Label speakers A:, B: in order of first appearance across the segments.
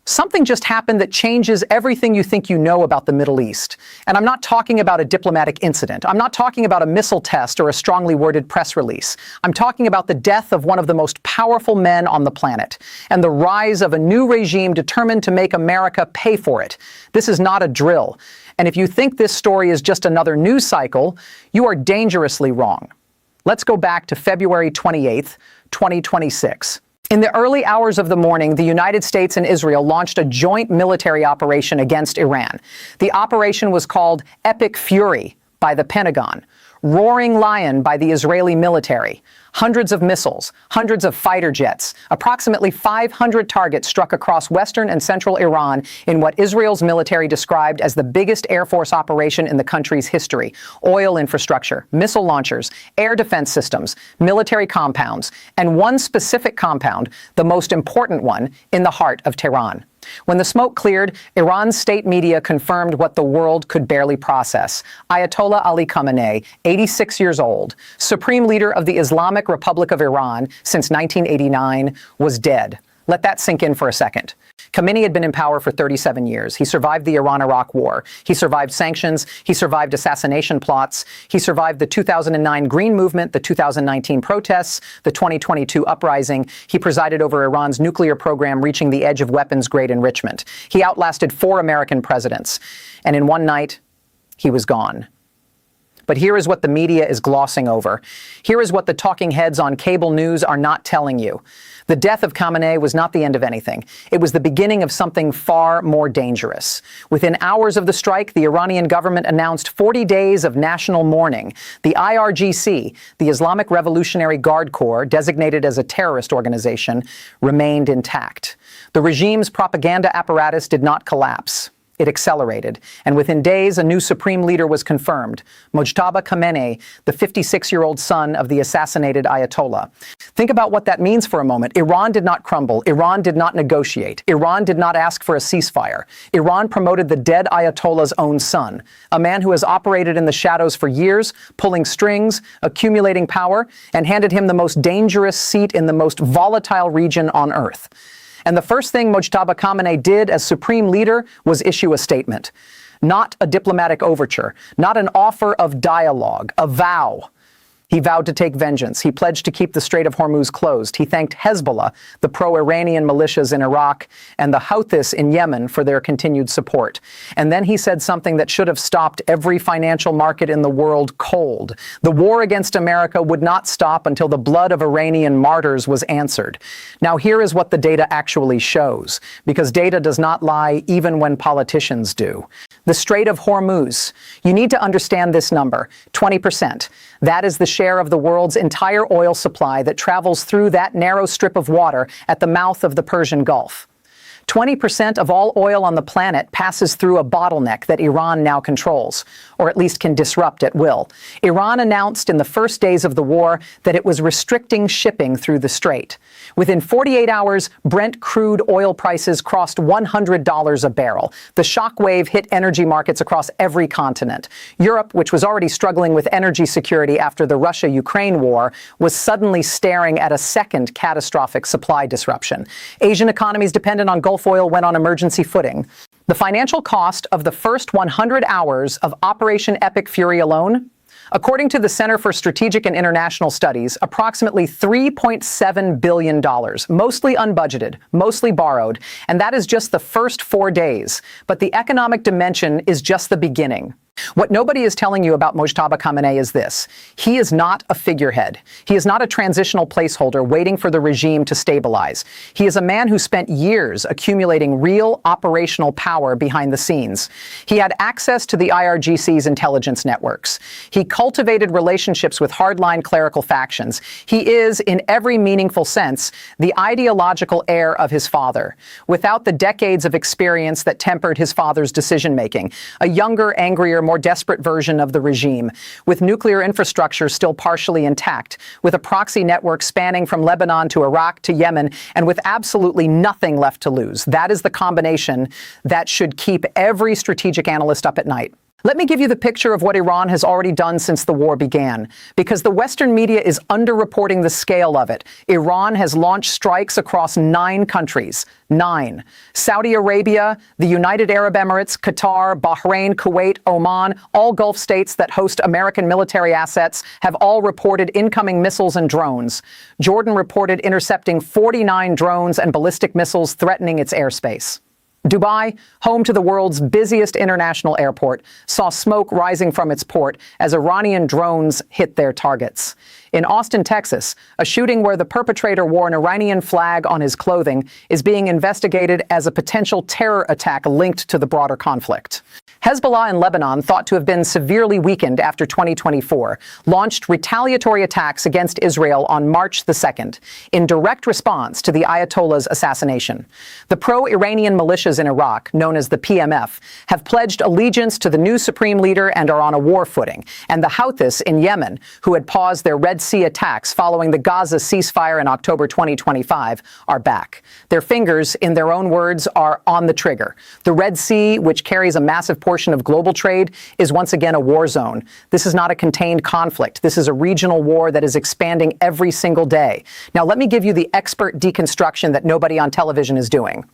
A: Something just happened that changes everything you think you know about the Middle East. And I'm not talking about a diplomatic incident. I'm not talking about a missile test or a strongly worded press release. I'm talking about the death of one of the most powerful men on the planet and the rise of a new regime determined to make America pay for it. This is not a drill. And if you think this story is just another news cycle, you are dangerously wrong. Let's go back to February 28th, 2026. In the early hours of the morning, the United States and Israel launched a joint military operation against Iran. The operation was called Epic Fury by the Pentagon, Roaring Lion by the Israeli military. Hundreds of missiles, hundreds of fighter jets, approximately 500 targets struck across western and central Iran in what Israel's military described as the biggest Air Force operation in the country's history. Oil infrastructure, missile launchers, air defense systems, military compounds, and one specific compound, the most important one, in the heart of Tehran. When the smoke cleared, Iran's state media confirmed what the world could barely process. Ayatollah Ali Khamenei, 86 years old, supreme leader of the Islamic Republic of Iran since 1989, was dead. Let that sink in for a second. Khamenei had been in power for 37 years. He survived the Iran-Iraq War. He survived sanctions. He survived assassination plots. He survived the 2009 Green Movement, the 2019 protests, the 2022 uprising. He presided over Iran's nuclear program reaching the edge of weapons-grade enrichment. He outlasted 4 American presidents. And in one night, he was gone. But here is what the media is glossing over. Here is what the talking heads on cable news are not telling you. The death of Khamenei was not the end of anything. It was the beginning of something far more dangerous. Within hours of the strike, the Iranian government announced 40 days of national mourning. The IRGC, the Islamic Revolutionary Guard Corps, designated as a terrorist organization, remained intact. The regime's propaganda apparatus did not collapse. It accelerated, and within days, a new supreme leader was confirmed, Mojtaba Khamenei, the 56-year-old son of the assassinated Ayatollah. Think about what that means for a moment. Iran did not crumble. Iran did not negotiate. Iran did not ask for a ceasefire. Iran promoted the dead Ayatollah's own son, a man who has operated in the shadows for years, pulling strings, accumulating power, and handed him the most dangerous seat in the most volatile region on earth. And the first thing Mojtaba Khamenei did as supreme leader was issue a statement. Not a diplomatic overture, not an offer of dialogue, a vow. He vowed to take vengeance. He pledged to keep the Strait of Hormuz closed. He thanked Hezbollah, the pro-Iranian militias in Iraq, and the Houthis in Yemen for their continued support. And then he said something that should have stopped every financial market in the world cold. The war against America would not stop until the blood of Iranian martyrs was answered. Now here is what the data actually shows, because data does not lie even when politicians do. The Strait of Hormuz. You need to understand this number, 20%. That is the share of the world's entire oil supply that travels through that narrow strip of water at the mouth of the Persian Gulf. 20% of all oil on the planet passes through a bottleneck that Iran now controls, or at least can disrupt at will. Iran announced in the first days of the war that it was restricting shipping through the strait. Within 48 hours, Brent crude oil prices crossed $100 a barrel. The shockwave hit energy markets across every continent. Europe, which was already struggling with energy security after the Russia-Ukraine war, was suddenly staring at a second catastrophic supply disruption. Asian economies dependent on Gulf oil went on emergency footing. The financial cost of the first 100 hours of Operation Epic Fury alone, according to the Center for Strategic and International Studies, approximately $3.7 billion, mostly unbudgeted, mostly borrowed, and that is just the first 4 days. But the economic dimension is just the beginning. What nobody is telling you about Mojtaba Khamenei is this. He is not a figurehead. He is not a transitional placeholder waiting for the regime to stabilize. He is a man who spent years accumulating real operational power behind the scenes. He had access to the IRGC's intelligence networks. He cultivated relationships with hardline clerical factions. He is, in every meaningful sense, the ideological heir of his father, without the decades of experience that tempered his father's decision-making. A younger, angrier, more desperate version of the regime, with nuclear infrastructure still partially intact, with a proxy network spanning from Lebanon to Iraq to Yemen, and with absolutely nothing left to lose. That is the combination that should keep every strategic analyst up at night. Let me give you the picture of what Iran has already done since the war began, because the Western media is underreporting the scale of it. Iran has launched strikes across 9 countries. 9. Saudi Arabia, the United Arab Emirates, Qatar, Bahrain, Kuwait, Oman, all Gulf states that host American military assets have all reported incoming missiles and drones. Jordan reported intercepting 49 drones and ballistic missiles threatening its airspace. Dubai, home to the world's busiest international airport, saw smoke rising from its port as Iranian drones hit their targets. In Austin, Texas, a shooting where the perpetrator wore an Iranian flag on his clothing is being investigated as a potential terror attack linked to the broader conflict. Hezbollah in Lebanon, thought to have been severely weakened after 2024, launched retaliatory attacks against Israel on March the 2nd, in direct response to the Ayatollah's assassination. The pro-Iranian militias in Iraq, known as the PMF, have pledged allegiance to the new supreme leader and are on a war footing, and the Houthis in Yemen, who had paused their Red Sea attacks following the Gaza ceasefire in October 2025, are back. Their fingers, in their own words, are on the trigger. The Red Sea, which carries a massive portion of global trade, is once again a war zone. This is not a contained conflict. This is a regional war that is expanding every single day. Now, let me give you the expert deconstruction that nobody on television is doing.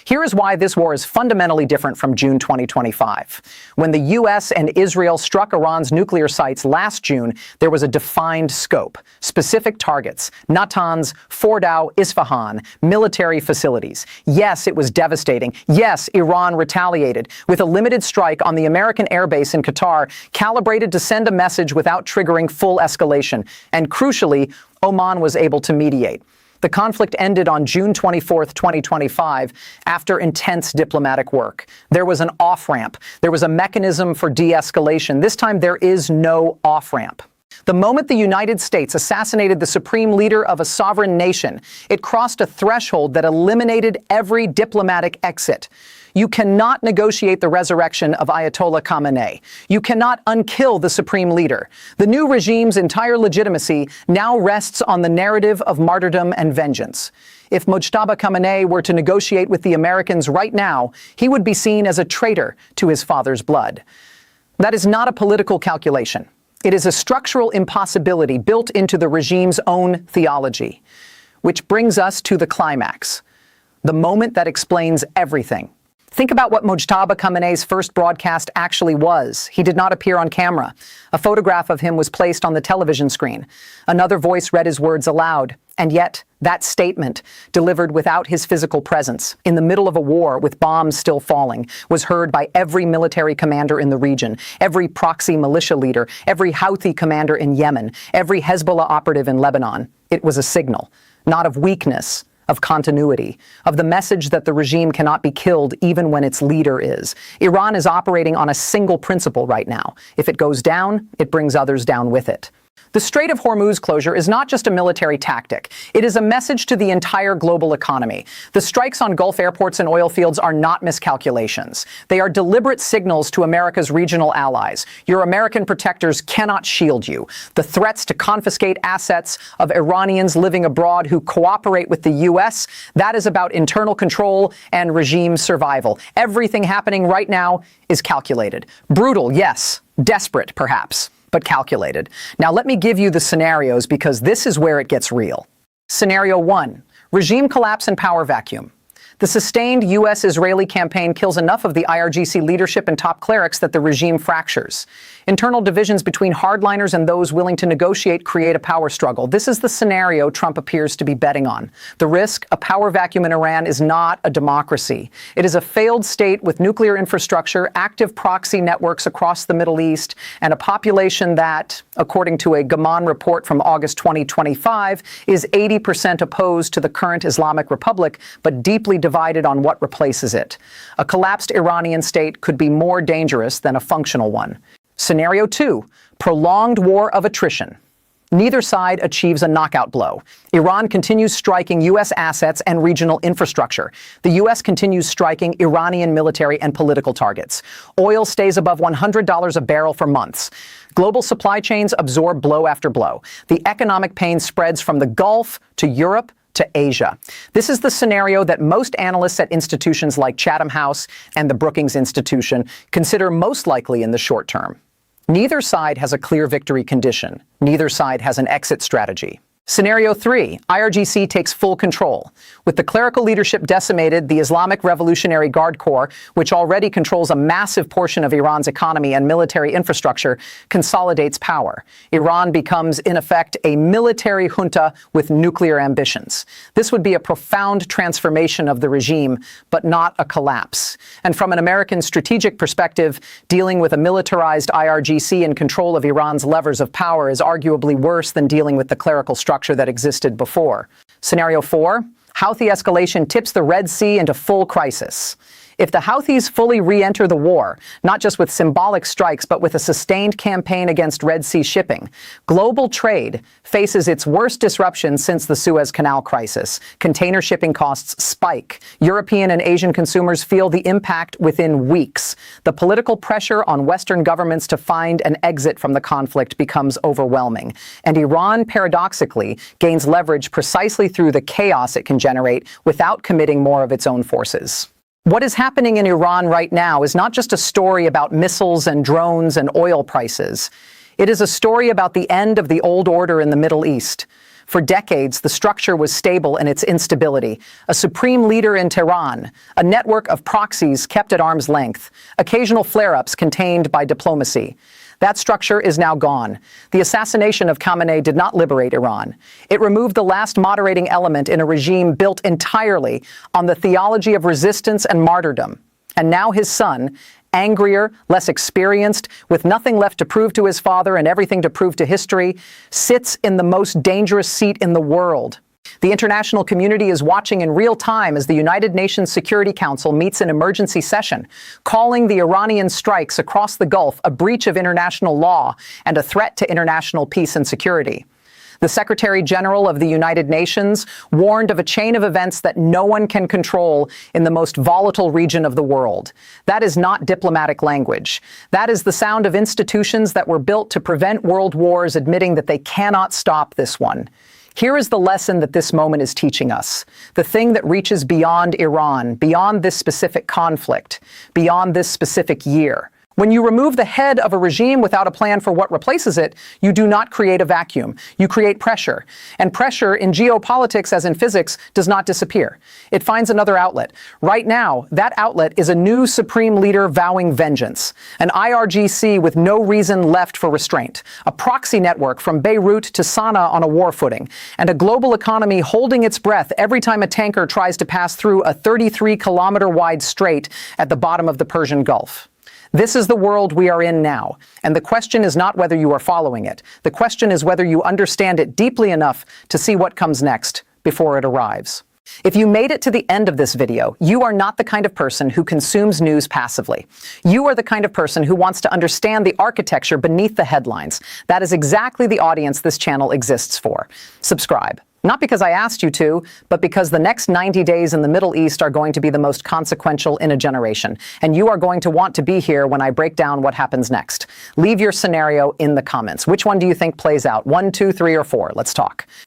A: Here is why this war is fundamentally different from June 2025. When the U.S. and Israel struck Iran's nuclear sites last June, there was a defined scope, specific targets, Natanz, Fordow, Isfahan, military facilities. Yes, it was devastating. Yes, Iran retaliated with a limited strike on the American airbase in Qatar, calibrated to send a message without triggering full escalation. And crucially, Oman was able to mediate. The conflict ended on June 24, 2025, after intense diplomatic work. There was an off-ramp. There was a mechanism for de-escalation. This time, there is no off-ramp. The moment the United States assassinated the supreme leader of a sovereign nation, it crossed a threshold that eliminated every diplomatic exit. You cannot negotiate the resurrection of Ayatollah Khamenei. You cannot unkill the supreme leader. The new regime's entire legitimacy now rests on the narrative of martyrdom and vengeance. If Mojtaba Khamenei were to negotiate with the Americans right now, he would be seen as a traitor to his father's blood. That is not a political calculation. It is a structural impossibility built into the regime's own theology. Which brings us to the climax, the moment that explains everything. Think about what Mojtaba Khamenei's first broadcast actually was. He did not appear on camera. A photograph of him was placed on the television screen. Another voice read his words aloud. And yet, that statement, delivered without his physical presence, in the middle of a war with bombs still falling, was heard by every military commander in the region, every proxy militia leader, every Houthi commander in Yemen, every Hezbollah operative in Lebanon. It was a signal, not of weakness, of continuity, of the message that the regime cannot be killed even when its leader is. Iran is operating on a single principle right now. If it goes down, it brings others down with it. The Strait of Hormuz closure is not just a military tactic. It is a message to the entire global economy. The strikes on Gulf airports and oil fields are not miscalculations. They are deliberate signals to America's regional allies. Your American protectors cannot shield you. The threats to confiscate assets of Iranians living abroad who cooperate with the U.S., that is about internal control and regime survival. Everything happening right now is calculated. Brutal, yes. Desperate, perhaps, but calculated. Now let me give you the scenarios because this is where it gets real. Scenario 1, regime collapse and power vacuum. The sustained U.S.-Israeli campaign kills enough of the IRGC leadership and top clerics that the regime fractures. Internal divisions between hardliners and those willing to negotiate create a power struggle. This is the scenario Trump appears to be betting on. The risk, a power vacuum in Iran, is not a democracy. It is a failed state with nuclear infrastructure, active proxy networks across the Middle East, and a population that, according to a Gaman report from August 2025, is 80% opposed to the current Islamic Republic, but deeply divided on what replaces it. A collapsed Iranian state could be more dangerous than a functional one. Scenario 2, prolonged war of attrition. Neither side achieves a knockout blow. Iran continues striking U.S. assets and regional infrastructure. The U.S. continues striking Iranian military and political targets. Oil stays above $100 a barrel for months. Global supply chains absorb blow after blow. The economic pain spreads from the Gulf to Europe to Asia. This is the scenario that most analysts at institutions like Chatham House and the Brookings Institution consider most likely in the short term. Neither side has a clear victory condition. Neither side has an exit strategy. Scenario 3, IRGC takes full control. With the clerical leadership decimated, the Islamic Revolutionary Guard Corps, which already controls a massive portion of Iran's economy and military infrastructure, consolidates power. Iran becomes, in effect, a military junta with nuclear ambitions. This would be a profound transformation of the regime, but not a collapse. And from an American strategic perspective, dealing with a militarized IRGC in control of Iran's levers of power is arguably worse than dealing with the clerical structure that existed before. Scenario 4, Houthi escalation tips the Red Sea into full crisis. If the Houthis fully re-enter the war, not just with symbolic strikes, but with a sustained campaign against Red Sea shipping, global trade faces its worst disruption since the Suez Canal crisis. Container shipping costs spike. European and Asian consumers feel the impact within weeks. The political pressure on Western governments to find an exit from the conflict becomes overwhelming. And Iran, paradoxically, gains leverage precisely through the chaos it can generate without committing more of its own forces. What is happening in Iran right now is not just a story about missiles and drones and oil prices. It is a story about the end of the old order in the Middle East. For decades, the structure was stable in its instability. A supreme leader in Tehran, a network of proxies kept at arm's length, occasional flare-ups contained by diplomacy. That structure is now gone. The assassination of Khamenei did not liberate Iran. It removed the last moderating element in a regime built entirely on the theology of resistance and martyrdom. And now his son, angrier, less experienced, with nothing left to prove to his father and everything to prove to history, sits in the most dangerous seat in the world. The international community is watching in real time as the United Nations Security Council meets in emergency session, calling the Iranian strikes across the Gulf a breach of international law and a threat to international peace and security. The Secretary General of the United Nations warned of a chain of events that no one can control in the most volatile region of the world. That is not diplomatic language. That is the sound of institutions that were built to prevent world wars admitting that they cannot stop this one. Here is the lesson that this moment is teaching us, the thing that reaches beyond Iran, beyond this specific conflict, beyond this specific year. When you remove the head of a regime without a plan for what replaces it, you do not create a vacuum. You create pressure. And pressure in geopolitics, as in physics, does not disappear. It finds another outlet. Right now, that outlet is a new supreme leader vowing vengeance, an IRGC with no reason left for restraint, a proxy network from Beirut to Sana'a on a war footing, and a global economy holding its breath every time a tanker tries to pass through a 33-kilometer-wide strait at the bottom of the Persian Gulf. This is the world we are in now, and the question is not whether you are following it. The question is whether you understand it deeply enough to see what comes next before it arrives. If you made it to the end of this video, you are not the kind of person who consumes news passively. You are the kind of person who wants to understand the architecture beneath the headlines. That is exactly the audience this channel exists for. Subscribe. Not because I asked you to, but because the next 90 days in the Middle East are going to be the most consequential in a generation. And you are going to want to be here when I break down what happens next. Leave your scenario in the comments. Which one do you think plays out? 1, 2, 3, or 4? Let's talk.